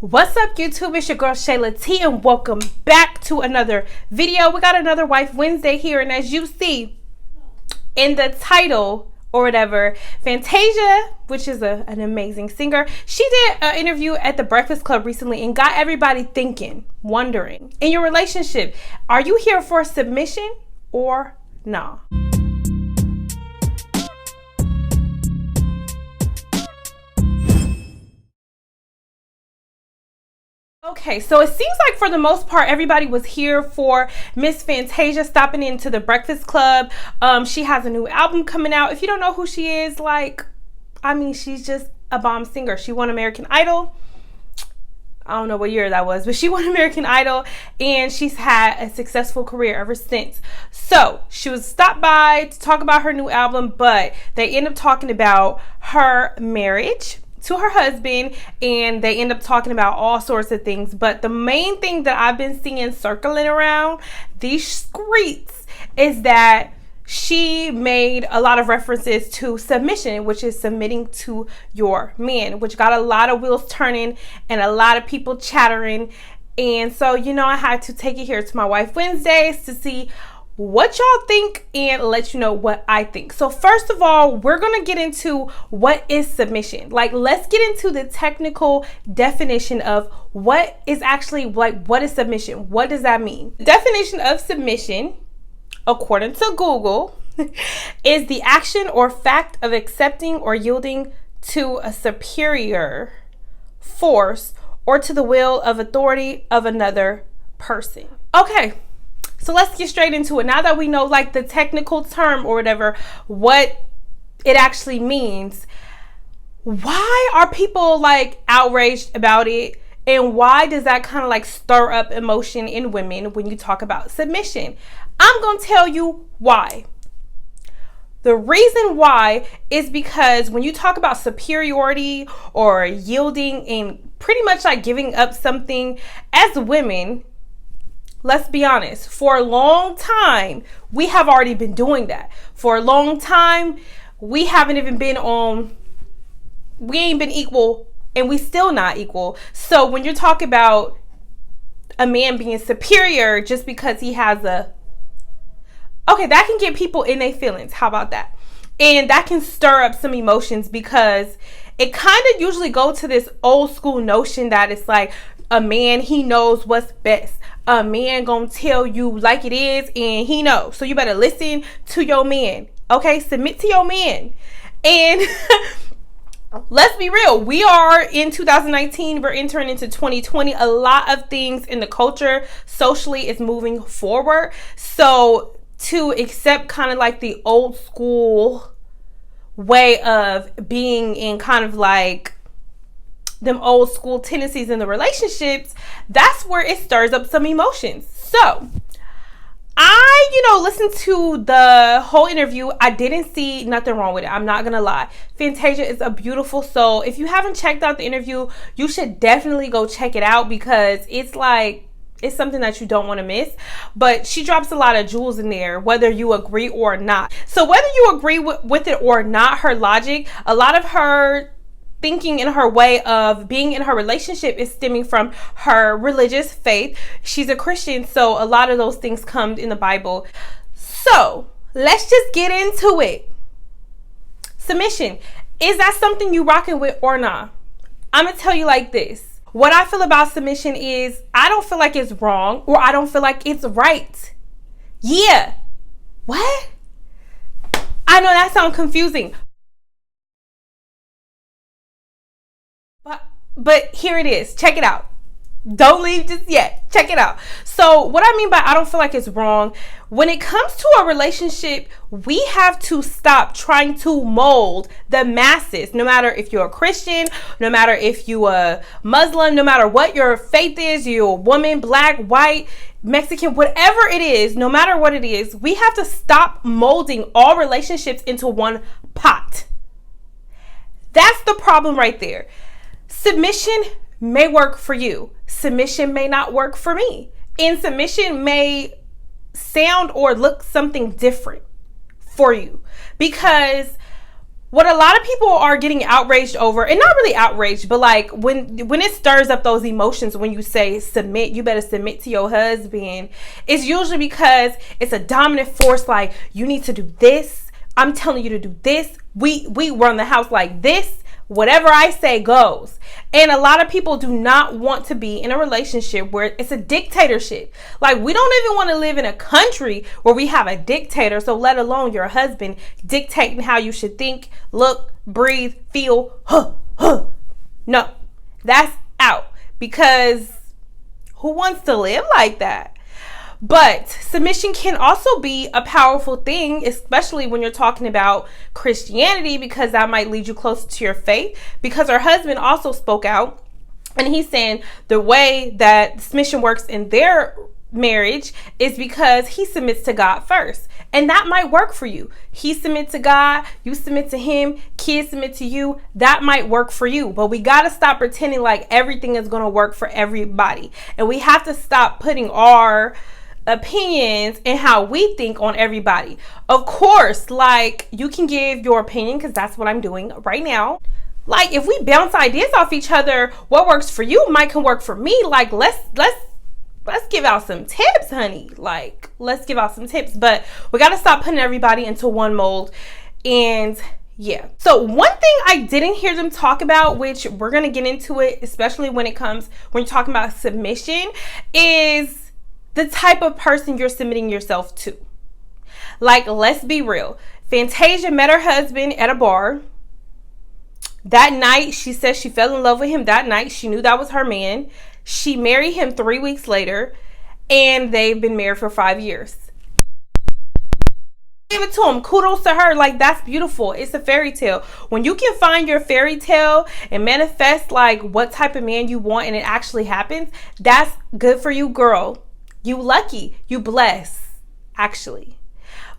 What's up, YouTube? It's your girl Shayla T, and welcome back to another video. We got another Wife Wednesday here, and as you see in the title or whatever, Fantasia, which is an amazing singer, she did an interview at the Breakfast Club recently and got everybody thinking, wondering, in your relationship, are you here for submission or nah? Okay, so it seems like for the most part, everybody was here for Miss Fantasia stopping into the Breakfast Club. She has a new album coming out. If you don't know who she is, she's just a bomb singer. She won American Idol. I don't know what year that was, but she won American Idol, and she's had a successful career ever since. So she was stopped by to talk about her new album, but they end up talking about her marriage to her husband, and they end up talking about all sorts of things. But the main thing that I've been seeing circling around these streets is that she made a lot of references to submission, which is submitting to your man, which got a lot of wheels turning and a lot of people chattering. And so, I had to take it here to my Wife Wednesdays to see what y'all think and let you know what I think. So first of all, we're gonna get into what is submission. Let's get into the technical definition of what is actually, what is submission? What does that mean? The definition of submission, according to Google, is the action or fact of accepting or yielding to a superior force or to the will of authority of another person. Okay. So let's get straight into it. Now that we know the technical term or whatever, what it actually means, why are people outraged about it? And why does that kind of stir up emotion in women when you talk about submission? I'm going to tell you why. The reason why is because when you talk about superiority or yielding and pretty much giving up something, as women, let's be honest, for a long time, we have already been doing that. For a long time, we haven't even been we ain't been equal, and we still not equal. So when you're talking about a man being superior just because he has okay, that can get people in their feelings. How about that? And that can stir up some emotions because it kind of usually go to this old school notion that it's a man, he knows what's best. A man gonna tell you like it is, and he knows. So you better listen to your man. Okay, submit to your man. And let's be real. We are in 2019. We're entering into 2020. A lot of things in the culture socially is moving forward. So to accept kind of the old school way of being in kind of them old school tendencies in the relationships, that's where it stirs up some emotions. So I, listened to the whole interview. I didn't see nothing wrong with it. I'm not gonna lie. Fantasia is a beautiful soul. If you haven't checked out the interview, you should definitely go check it out because it's something that you don't want to miss. But she drops a lot of jewels in there, whether you agree or not. So whether you agree with it or not, her logic, a lot of her thinking in her way of being in her relationship is stemming from her religious faith. She's a Christian, so a lot of those things come in the Bible. So let's just get into it. Submission. Is that something you rocking with or not? I'm gonna tell you like this. What I feel about submission is I don't feel like it's wrong or I don't feel like it's right. Yeah. What? I know that sounds confusing. But here it is. Check it out. Don't leave just yet. Check it out. So what I mean by I don't feel like it's wrong, when it comes to a relationship, we have to stop trying to mold the masses. No matter if you're a Christian, no matter if you a Muslim, no matter what your faith is, you're a woman, black, white, Mexican, whatever it is, no matter what it is, we have to stop molding all relationships into one pot. That's the problem right there. Submission may work for you. Submission may not work for me. And submission may sound or look something different for you. Because what a lot of people are getting outraged over, and not really outraged, but like when it stirs up those emotions when you say submit, you better submit to your husband, it's usually because it's a dominant force. Like, you need to do this, I'm telling you to do this, we run the house like this, whatever I say goes. And a lot of people do not want to be in a relationship where it's a dictatorship. Like, we don't even want to live in a country where we have a dictator, so let alone your husband dictating how you should think, look, breathe, feel. No, that's out, because who wants to live like that? But submission can also be a powerful thing, especially when you're talking about Christianity, because that might lead you closer to your faith. Because her husband also spoke out, and he's saying the way that submission works in their marriage is because he submits to God first. And that might work for you. He submits to God, you submit to him, kids submit to you. That might work for you. But we got to stop pretending like everything is going to work for everybody. And we have to stop putting our opinions and how we think on everybody. Of course, like, you can give your opinion, because that's what I'm doing right now. Like, if we bounce ideas off each other, what works for you might can work for me. Like, let's give out some tips, honey. Like, let's give out some tips. But we got to stop putting everybody into one mold. And yeah. So one thing I didn't hear them talk about, which we're going to get into it, especially when you're talking about submission, is the type of person you're submitting yourself to. Like, let's be real. Fantasia met her husband at a bar. That night, she said she fell in love with him that night. She knew that was her man. She married him 3 weeks later, and they've been married for 5 years. Give it to him. Kudos to her. Like, that's beautiful. It's a fairy tale. When you can find your fairy tale and manifest like what type of man you want, and it actually happens, that's good for you, girl. You lucky, you blessed, actually.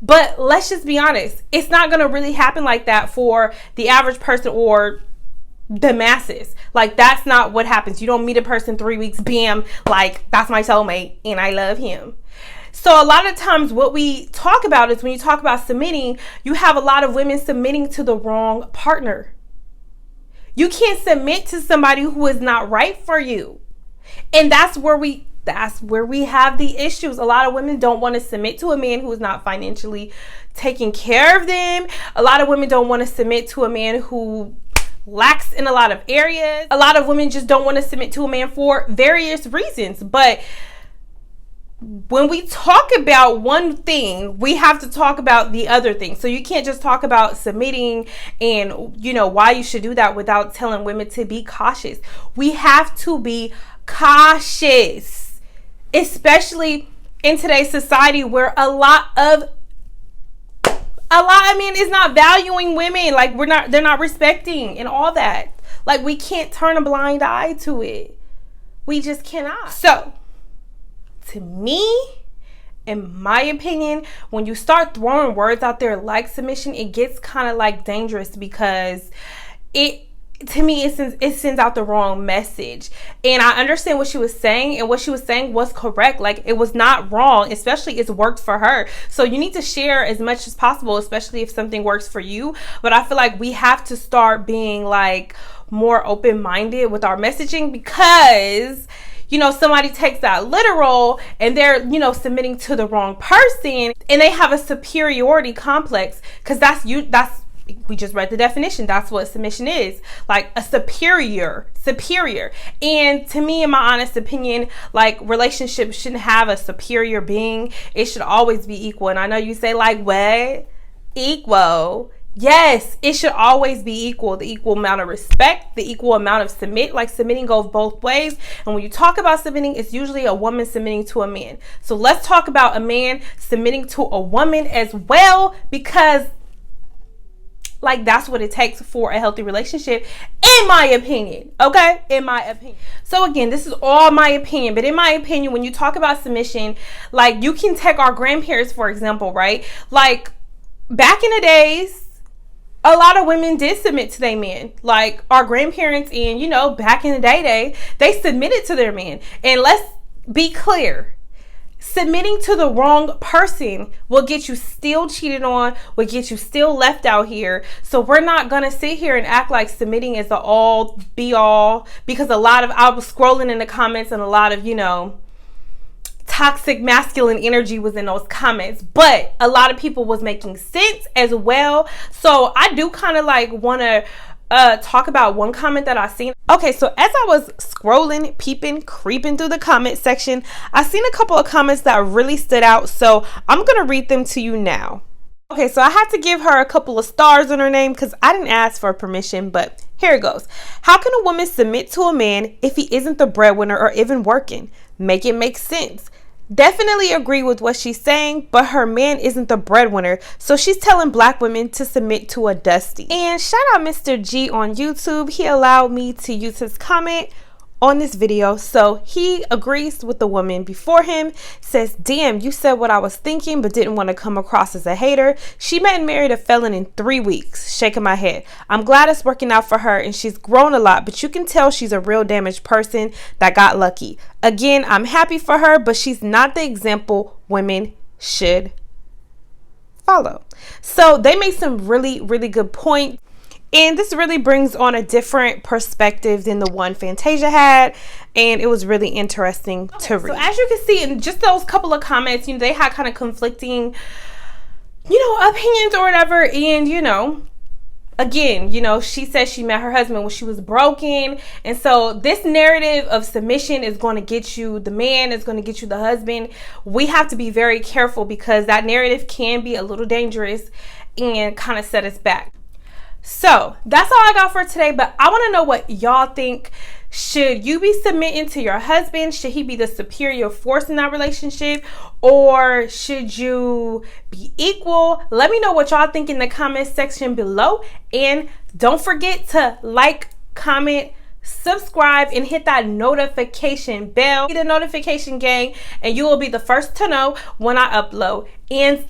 But let's just be honest. It's not going to really happen like that for the average person or the masses. Like, that's not what happens. You don't meet a person 3 weeks, bam, like, that's my soulmate and I love him. So a lot of times what we talk about is, when you talk about submitting, you have a lot of women submitting to the wrong partner. You can't submit to somebody who is not right for you. And that's where we have the issues. A lot of women don't want to submit to a man who is not financially taking care of them. A lot of women don't want to submit to a man who lacks in a lot of areas. A lot of women just don't want to submit to a man for various reasons. But when we talk about one thing, we have to talk about the other thing. So you can't just talk about submitting and, you know, why you should do that without telling women to be cautious. We have to be cautious, especially in today's society where a lot of men is not valuing women. Like, they're not respecting and all that. Like, we can't turn a blind eye to it. We just cannot. So, to me, in my opinion, when you start throwing words out there like submission, it gets kind of like dangerous, because it sends out the wrong message. And I understand what she was saying, and what she was saying was correct. Like, it was not wrong, especially it's worked for her. So you need to share as much as possible, especially if something works for you. But I feel like we have to start being like more open-minded with our messaging, because, you know, somebody takes that literal and they're, you know, submitting to the wrong person, and they have a superiority complex, because we just read the definition. That's what submission is. Like, a superior. And to me, in my honest opinion, like, relationships shouldn't have a superior being. It should always be equal. And I know you say, like, what? Equal. Yes, it should always be equal. The equal amount of respect, the equal amount of submit. Like, submitting goes both ways. And when you talk about submitting, it's usually a woman submitting to a man. So let's talk about a man submitting to a woman as well, because, like, that's what it takes for a healthy relationship, in my opinion. Okay? In my opinion. So again, this is all my opinion, but in my opinion, when you talk about submission, like, you can take our grandparents, for example, right? Like, back in the days, a lot of women did submit to their men. Like, our grandparents, and, you know, back in the day, they submitted to their men. And let's be clear. submitting to the wrong person will get you still cheated on, will get you still left out here. So we're not gonna sit here and act like submitting is the all be all, because I was scrolling in the comments and a lot of, toxic masculine energy was in those comments, but a lot of people was making sense as well. So I do kind of like want to talk about one comment that I seen. Okay, so as I was scrolling, peeping, creeping through the comment section, I seen a couple of comments that really stood out, so I'm gonna read them to you now. Okay, so I had to give her a couple of stars on her name because I didn't ask for permission, but here it goes. How can a woman submit to a man if he isn't the breadwinner or even working? Make it make sense. Definitely agree with what she's saying, but her man isn't the breadwinner, so she's telling black women to submit to a Dusty. And shout out Mr. G on YouTube. He allowed me to use his comment on this video, so he agrees with the woman before him, says, damn, you said what I was thinking but didn't want to come across as a hater. She met and married a felon in 3 weeks. Shaking my head. I'm glad it's working out for her and she's grown a lot, but you can tell she's a real damaged person that got lucky. Again, I'm happy for her, but she's not the example women should follow. So they made some really, really good points. And this really brings on a different perspective than the one Fantasia had. And it was really interesting to read. So as you can see in just those couple of comments, they had kind of conflicting, opinions or whatever. And, again, she said she met her husband when she was broken. And so this narrative of submission is going to get you the man, is going to get you the husband. We have to be very careful because that narrative can be a little dangerous and kind of set us back. So that's all I got for today, but I want to know what y'all think. Should you be submitting to your husband? Should he be the superior force in that relationship? Or should you be equal? Let me know what y'all think in the comment section below. And don't forget to like, comment, subscribe, and hit that notification bell. Be the notification gang, and you will be the first to know when I upload. And